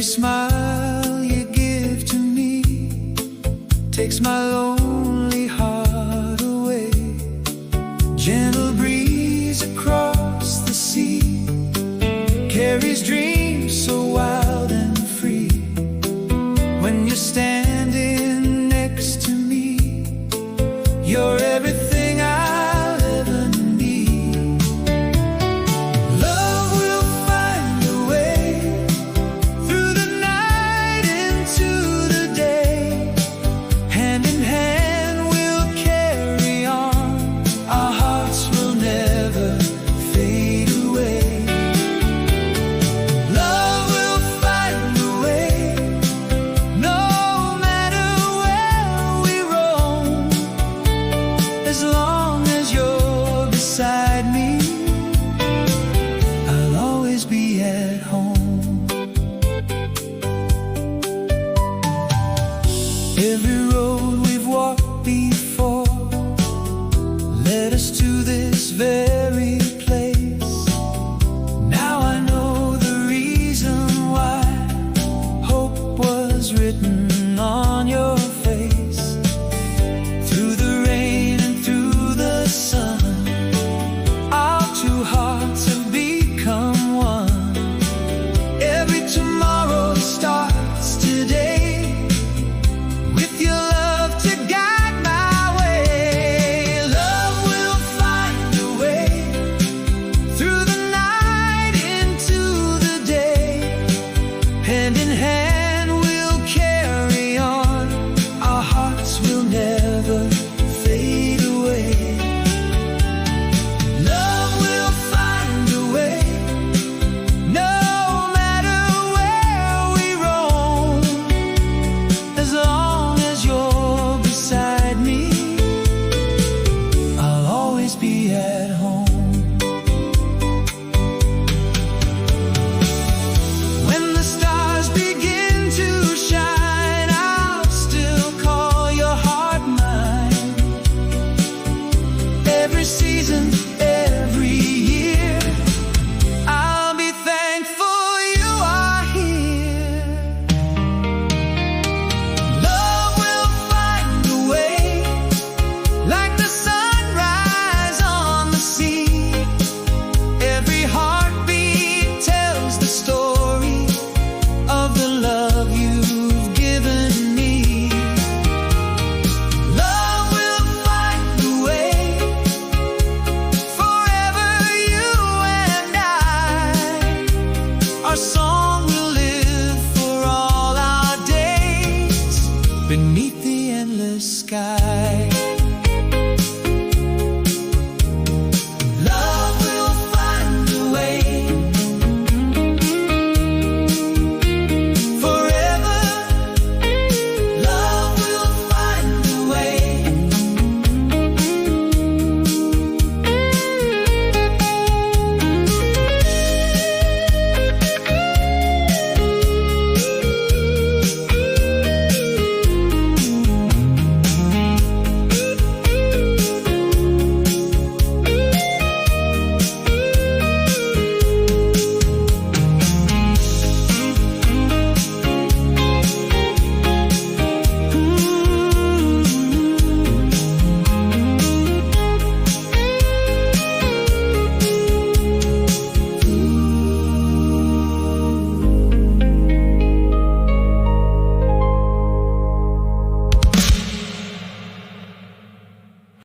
smile you give to me takes my lonely heart away. Gentle breeze across the sea carries dreams so wild and free. When you're standing next to me, you're everything I'll ever need. Love will find a way through the night into the day. Hand in hand we'll carry on. Our hearts will never fade away. Love will find a way, no matter where we roam. As long as you're beside me, I'll always be at home. Every road we've walked before led us to this very place. Now I know the reason why hope was written on your face. Through the rain and through the sun, our two hearts have become one. Every tomorrow starts today, with your love to guide my way. Love will find a way through the night into the day. Hand in hand